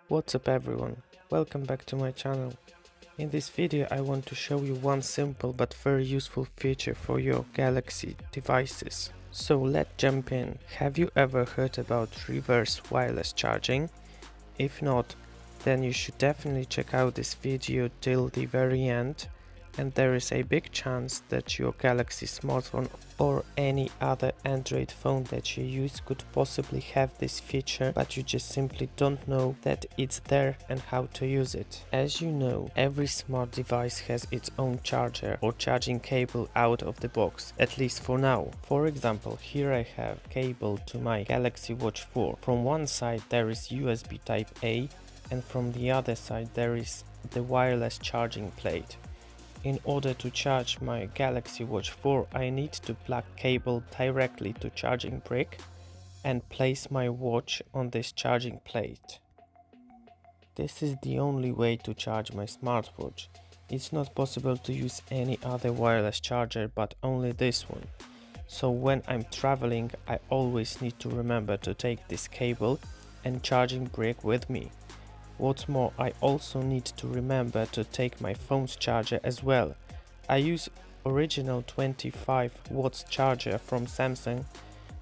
What's up everyone, welcome back to my channel. In this video I want to show you one simple but very useful feature for your Galaxy devices. So let's jump in. Have you ever heard about reverse wireless charging? If not, then you should definitely check out this video till the very end, and there is a big chance that your Galaxy smartphone or any other Android phone that you use could possibly have this feature, but you just simply don't know that it's there and how to use it. As you know, every smart device has its own charger or charging cable out of the box, at least for now. For example, here I have cable to my Galaxy Watch 4. From one side there is USB Type A, and from the other side there is the wireless charging plate. In order to charge my Galaxy Watch 4, I need to plug cable directly to charging brick and place my watch on this charging plate. This is the only way to charge my smartwatch. It's not possible to use any other wireless charger but only this one. So when I'm traveling, I always need to remember to take this cable and charging brick with me. What's more, I also need to remember to take my phone's charger as well. I use original 25 watts charger from Samsung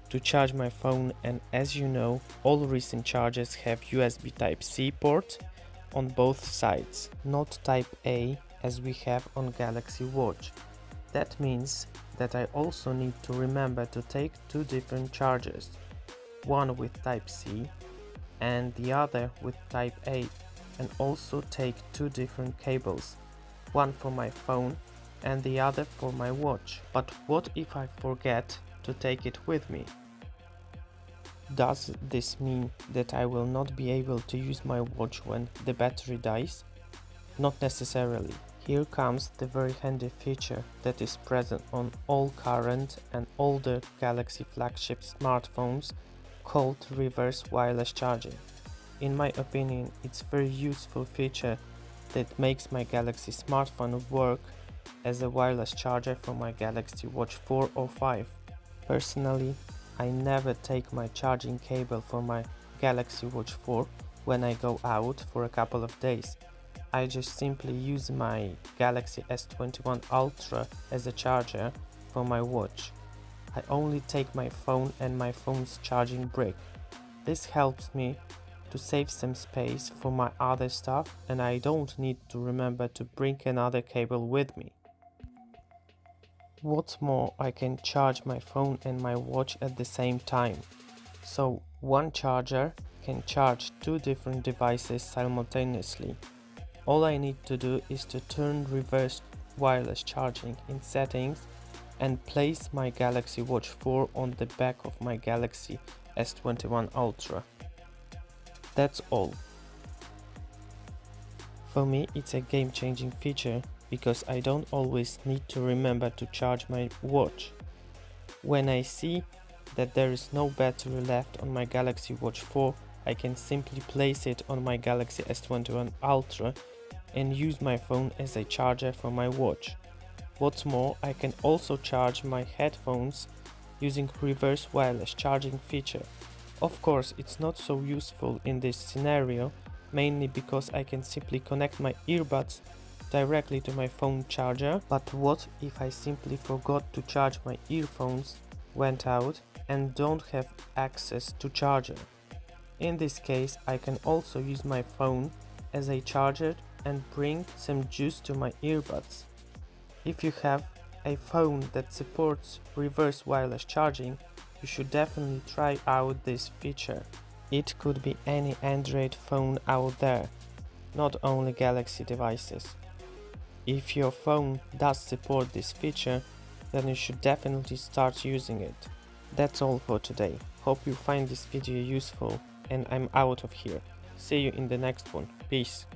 to charge my phone, and as you know, all recent chargers have USB Type-C port on both sides, not Type A as we have on Galaxy Watch. That means that I also need to remember to take two different chargers, one with Type-C and the other with Type A, and also take two different cables, one for my phone and the other for my watch. But what if I forget to take it with me? Does this mean that I will not be able to use my watch when the battery dies? Not necessarily. Here comes the very handy feature that is present on all current and older Galaxy flagship smartphones, called reverse wireless charging. In my opinion, it's a very useful feature that makes my Galaxy smartphone work as a wireless charger for my Galaxy Watch 4 or 5. Personally, I never take my charging cable for my Galaxy Watch 4 when I go out for a couple of days. I just simply use my Galaxy S21 Ultra as a charger for my watch. I only take my phone and my phone's charging brick. This helps me to save some space for my other stuff, and I don't need to remember to bring another cable with me. What's more, I can charge my phone and my watch at the same time. So one charger can charge two different devices simultaneously. All I need to do is to turn reverse wireless charging in settings and place my Galaxy Watch 4 on the back of my Galaxy S21 Ultra. That's all. For me, it's a game-changing feature because I don't always need to remember to charge my watch. When I see that there is no battery left on my Galaxy Watch 4, I can simply place it on my Galaxy S21 Ultra and use my phone as a charger for my watch. What's more, I can also charge my headphones using reverse wireless charging feature. Of course, it's not so useful in this scenario, mainly because I can simply connect my earbuds directly to my phone charger. But what if I simply forgot to charge my earphones, went out and don't have access to charger? In this case, I can also use my phone as a charger and bring some juice to my earbuds. If you have a phone that supports reverse wireless charging, you should definitely try out this feature. It could be any Android phone out there, not only Galaxy devices. If your phone does support this feature, then you should definitely start using it. That's all for today. Hope you find this video useful, and I'm out of here. See you in the next one. Peace.